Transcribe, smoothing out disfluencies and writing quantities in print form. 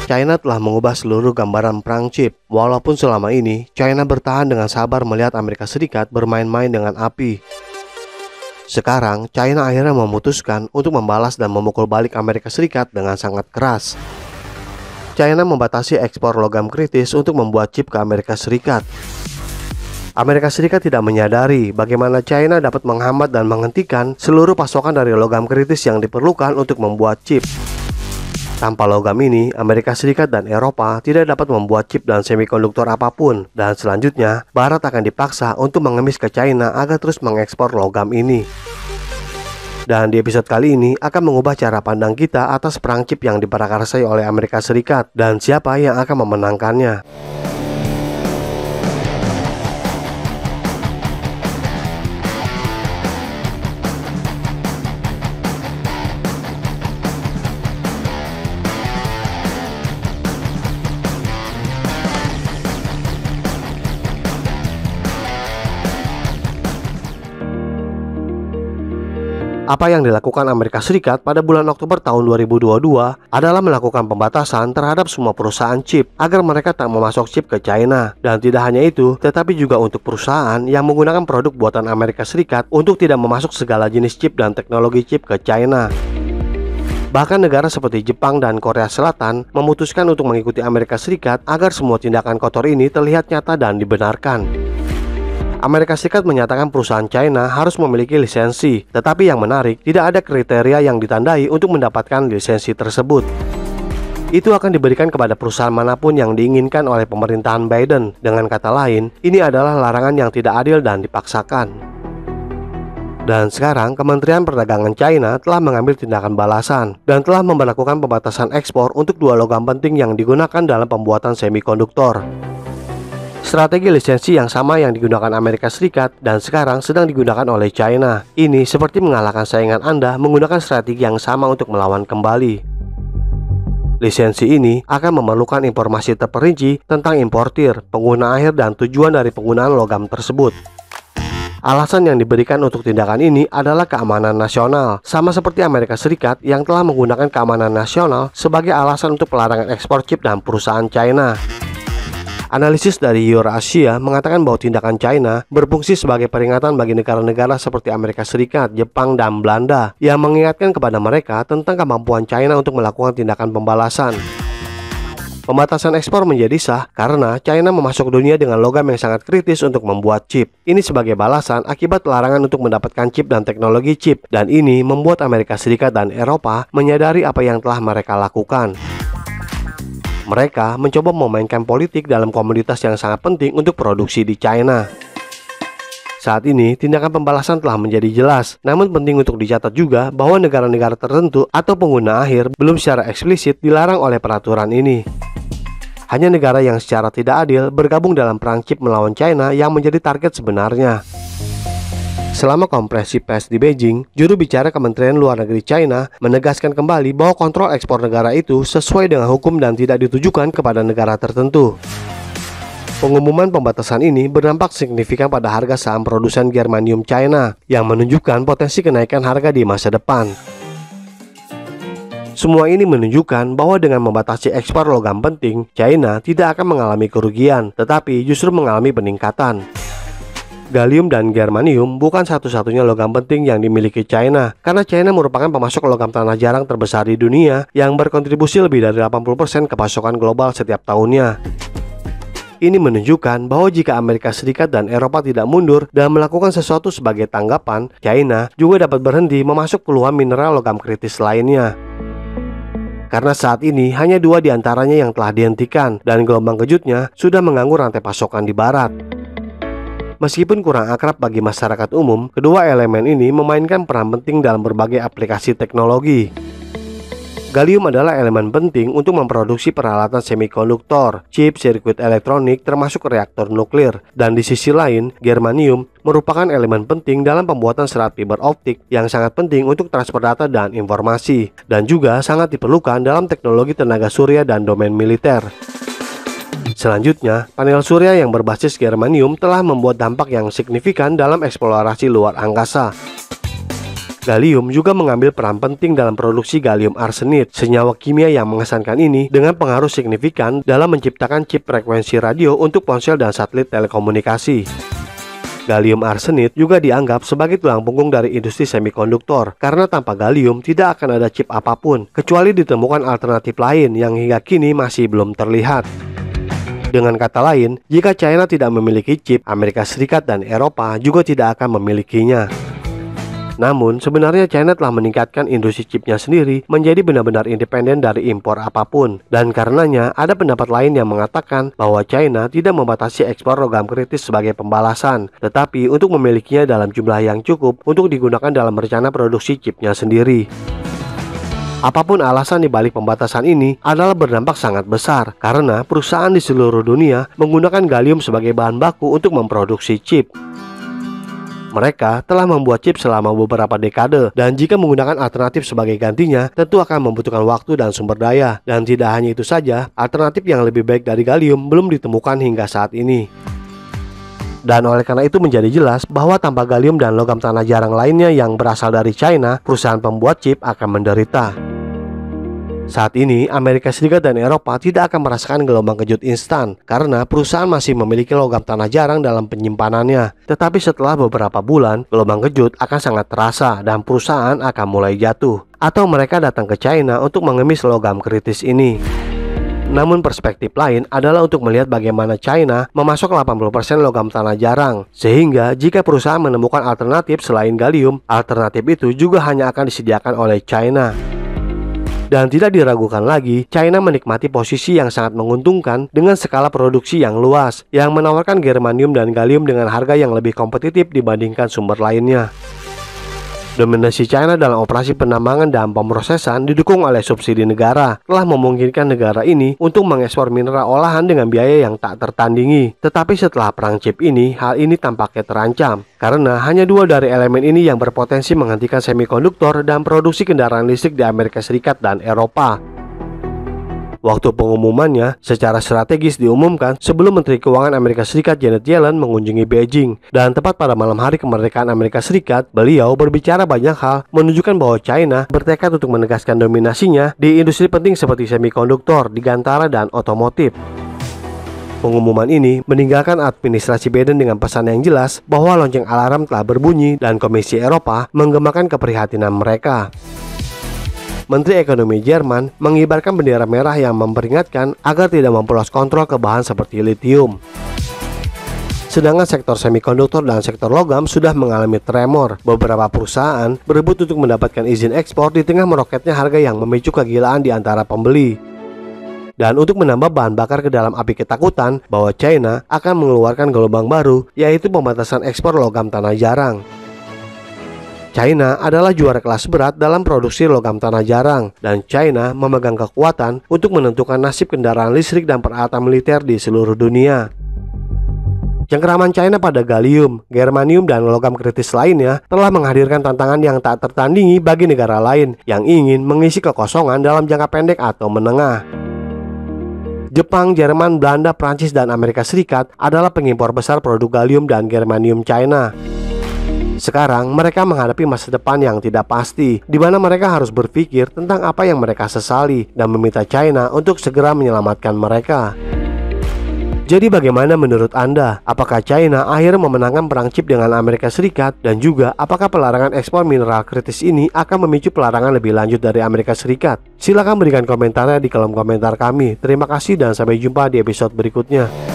China telah mengubah seluruh gambaran perang chip. Walaupun selama ini China bertahan dengan sabar melihat Amerika Serikat bermain-main dengan api. Sekarang China akhirnya memutuskan untuk membalas dan memukul balik Amerika Serikat dengan sangat keras. China membatasi ekspor logam kritis untuk membuat chip ke Amerika Serikat. Amerika Serikat tidak menyadari bagaimana China dapat menghambat dan menghentikan seluruh pasokan dari logam kritis yang diperlukan untuk membuat chip. Tanpa logam ini, Amerika Serikat dan Eropa tidak dapat membuat chip dan semikonduktor apapun, dan selanjutnya Barat akan dipaksa untuk mengemis ke China agar terus mengekspor logam ini. Dan di episode kali ini akan mengubah cara pandang kita atas perang chip yang diprakarsai oleh Amerika Serikat dan siapa yang akan memenangkannya. Apa yang dilakukan Amerika Serikat pada bulan Oktober tahun 2022 adalah melakukan pembatasan terhadap semua perusahaan chip agar mereka tak memasok chip ke China. Dan tidak hanya itu, tetapi juga untuk perusahaan yang menggunakan produk buatan Amerika Serikat untuk tidak memasok segala jenis chip dan teknologi chip ke China. Bahkan negara seperti Jepang dan Korea Selatan memutuskan untuk mengikuti Amerika Serikat agar semua tindakan kotor ini terlihat nyata dan dibenarkan. Amerika Serikat menyatakan perusahaan China harus memiliki lisensi, tetapi yang menarik, tidak ada kriteria yang ditandai untuk mendapatkan lisensi tersebut. Itu akan diberikan kepada perusahaan manapun yang diinginkan oleh pemerintahan Biden. Dengan kata lain, ini adalah larangan yang tidak adil dan dipaksakan. Dan sekarang, Kementerian Perdagangan China telah mengambil tindakan balasan dan telah memberlakukan pembatasan ekspor untuk dua logam penting yang digunakan dalam pembuatan semikonduktor. Strategi lisensi yang sama yang digunakan Amerika Serikat dan sekarang sedang digunakan oleh China. Ini seperti mengalahkan saingan Anda menggunakan strategi yang sama untuk melawan kembali. Lisensi ini akan memerlukan informasi terperinci tentang importir, pengguna akhir, dan tujuan dari penggunaan logam tersebut. Alasan yang diberikan untuk tindakan ini adalah keamanan nasional, sama seperti Amerika Serikat yang telah menggunakan keamanan nasional sebagai alasan untuk pelarangan ekspor chip dan perusahaan China. Analisis dari Eurasia mengatakan bahwa tindakan China berfungsi sebagai peringatan bagi negara-negara seperti Amerika Serikat, Jepang, dan Belanda yang mengingatkan kepada mereka tentang kemampuan China untuk melakukan tindakan pembalasan. Pembatasan ekspor menjadi sah karena China memasuk dunia dengan logam yang sangat kritis untuk membuat chip. Ini sebagai balasan akibat larangan untuk mendapatkan chip dan teknologi chip, dan ini membuat Amerika Serikat dan Eropa menyadari apa yang telah mereka lakukan. Mereka mencoba memainkan politik dalam komoditas yang sangat penting untuk produksi di China. Saat ini, tindakan pembalasan telah menjadi jelas, namun penting untuk dicatat juga bahwa negara-negara tertentu atau pengguna akhir belum secara eksplisit dilarang oleh peraturan ini. Hanya negara yang secara tidak adil bergabung dalam perang chip melawan China yang menjadi target sebenarnya. Selama konferensi pers di Beijing, juru bicara Kementerian Luar Negeri China menegaskan kembali bahwa kontrol ekspor negara itu sesuai dengan hukum dan tidak ditujukan kepada negara tertentu. Pengumuman pembatasan ini berdampak signifikan pada harga saham produsen germanium China, yang menunjukkan potensi kenaikan harga di masa depan. Semua ini menunjukkan bahwa dengan membatasi ekspor logam penting, China tidak akan mengalami kerugian, tetapi justru mengalami peningkatan. Gallium dan germanium bukan satu-satunya logam penting yang dimiliki China, karena China merupakan pemasok logam tanah jarang terbesar di dunia yang berkontribusi lebih dari 80% ke pasokan global setiap tahunnya. Ini menunjukkan bahwa jika Amerika Serikat dan Eropa tidak mundur dan melakukan sesuatu sebagai tanggapan, China juga dapat berhenti memasok puluhan mineral logam kritis lainnya. Karena saat ini hanya dua di antaranya yang telah dihentikan, dan gelombang kejutnya sudah mengganggu rantai pasokan di barat. Meskipun kurang akrab bagi masyarakat umum, kedua elemen ini memainkan peran penting dalam berbagai aplikasi teknologi. Gallium adalah elemen penting untuk memproduksi peralatan semikonduktor, chip, sirkuit elektronik, termasuk reaktor nuklir. Dan di sisi lain, germanium merupakan elemen penting dalam pembuatan serat fiber optik yang sangat penting untuk transfer data dan informasi, dan juga sangat diperlukan dalam teknologi tenaga surya dan domain militer. Selanjutnya, panel surya yang berbasis germanium telah membuat dampak yang signifikan dalam eksplorasi luar angkasa. Gallium juga mengambil peran penting dalam produksi gallium arsenide, senyawa kimia yang mengesankan ini dengan pengaruh signifikan dalam menciptakan chip frekuensi radio untuk ponsel dan satelit telekomunikasi. Gallium arsenide juga dianggap sebagai tulang punggung dari industri semikonduktor, karena tanpa gallium tidak akan ada chip apapun, kecuali ditemukan alternatif lain yang hingga kini masih belum terlihat. Dengan kata lain, jika China tidak memiliki chip, Amerika Serikat dan Eropa juga tidak akan memilikinya. Namun, sebenarnya China telah meningkatkan industri chipnya sendiri menjadi benar-benar independen dari impor apapun. Dan karenanya, ada pendapat lain yang mengatakan bahwa China tidak membatasi ekspor logam kritis sebagai pembalasan, tetapi untuk memilikinya dalam jumlah yang cukup untuk digunakan dalam rencana produksi chipnya sendiri. Apapun alasan di balik pembatasan ini adalah berdampak sangat besar, karena perusahaan di seluruh dunia menggunakan gallium sebagai bahan baku untuk memproduksi chip. Mereka telah membuat chip selama beberapa dekade, dan jika menggunakan alternatif sebagai gantinya, tentu akan membutuhkan waktu dan sumber daya. Dan tidak hanya itu saja, alternatif yang lebih baik dari gallium belum ditemukan hingga saat ini. Dan oleh karena itu menjadi jelas bahwa tanpa gallium dan logam tanah jarang lainnya yang berasal dari China, perusahaan pembuat chip akan menderita. Saat ini, Amerika Serikat dan Eropa tidak akan merasakan gelombang kejut instan karena perusahaan masih memiliki logam tanah jarang dalam penyimpanannya. Tetapi setelah beberapa bulan, gelombang kejut akan sangat terasa dan perusahaan akan mulai jatuh. Atau mereka datang ke China untuk mengemis logam kritis ini. Namun perspektif lain adalah untuk melihat bagaimana China memasok 80% logam tanah jarang. Sehingga jika perusahaan menemukan alternatif selain gallium, alternatif itu juga hanya akan disediakan oleh China. Dan tidak diragukan lagi, China menikmati posisi yang sangat menguntungkan dengan skala produksi yang luas, yang menawarkan germanium dan gallium dengan harga yang lebih kompetitif dibandingkan sumber lainnya. Dominasi China dalam operasi penambangan dan pemrosesan didukung oleh subsidi negara, telah memungkinkan negara ini untuk mengekspor mineral olahan dengan biaya yang tak tertandingi. Tetapi setelah perang chip ini, hal ini tampaknya terancam, karena hanya dua dari elemen ini yang berpotensi menghentikan semikonduktor dan produksi kendaraan listrik di Amerika Serikat dan Eropa. Waktu pengumumannya secara strategis diumumkan sebelum Menteri Keuangan Amerika Serikat Janet Yellen mengunjungi Beijing. Dan tepat pada malam hari kemerdekaan Amerika Serikat, beliau berbicara banyak hal menunjukkan bahwa China bertekad untuk menegaskan dominasinya di industri penting seperti semikonduktor, digantara, dan otomotif. Pengumuman ini meninggalkan administrasi Biden dengan pesan yang jelas bahwa lonceng alarm telah berbunyi dan Komisi Eropa menggemakan keprihatinan mereka. Menteri Ekonomi Jerman mengibarkan bendera merah yang memperingatkan agar tidak memperluas kontrol ke bahan seperti litium. Sedangkan sektor semikonduktor dan sektor logam sudah mengalami tremor. Beberapa perusahaan berebut untuk mendapatkan izin ekspor di tengah meroketnya harga yang memicu kegilaan di antara pembeli. Dan untuk menambah bahan bakar ke dalam api ketakutan bahwa China akan mengeluarkan gelombang baru, yaitu pembatasan ekspor logam tanah jarang. China adalah juara kelas berat dalam produksi logam tanah jarang, dan China memegang kekuatan untuk menentukan nasib kendaraan listrik dan peralatan militer di seluruh dunia. Cengkeraman China pada gallium, germanium, dan logam kritis lainnya telah menghadirkan tantangan yang tak tertandingi bagi negara lain yang ingin mengisi kekosongan dalam jangka pendek atau menengah. Jepang, Jerman, Belanda, Prancis, dan Amerika Serikat adalah pengimpor besar produk gallium dan germanium China. Sekarang mereka menghadapi masa depan yang tidak pasti, di mana mereka harus berpikir tentang apa yang mereka sesali dan meminta China untuk segera menyelamatkan mereka. Jadi bagaimana menurut Anda? Apakah China akhirnya memenangkan perang chip dengan Amerika Serikat? Dan juga apakah pelarangan ekspor mineral kritis ini akan memicu pelarangan lebih lanjut dari Amerika Serikat? Silahkan berikan komentarnya di kolom komentar kami. Terima kasih dan sampai jumpa di episode berikutnya.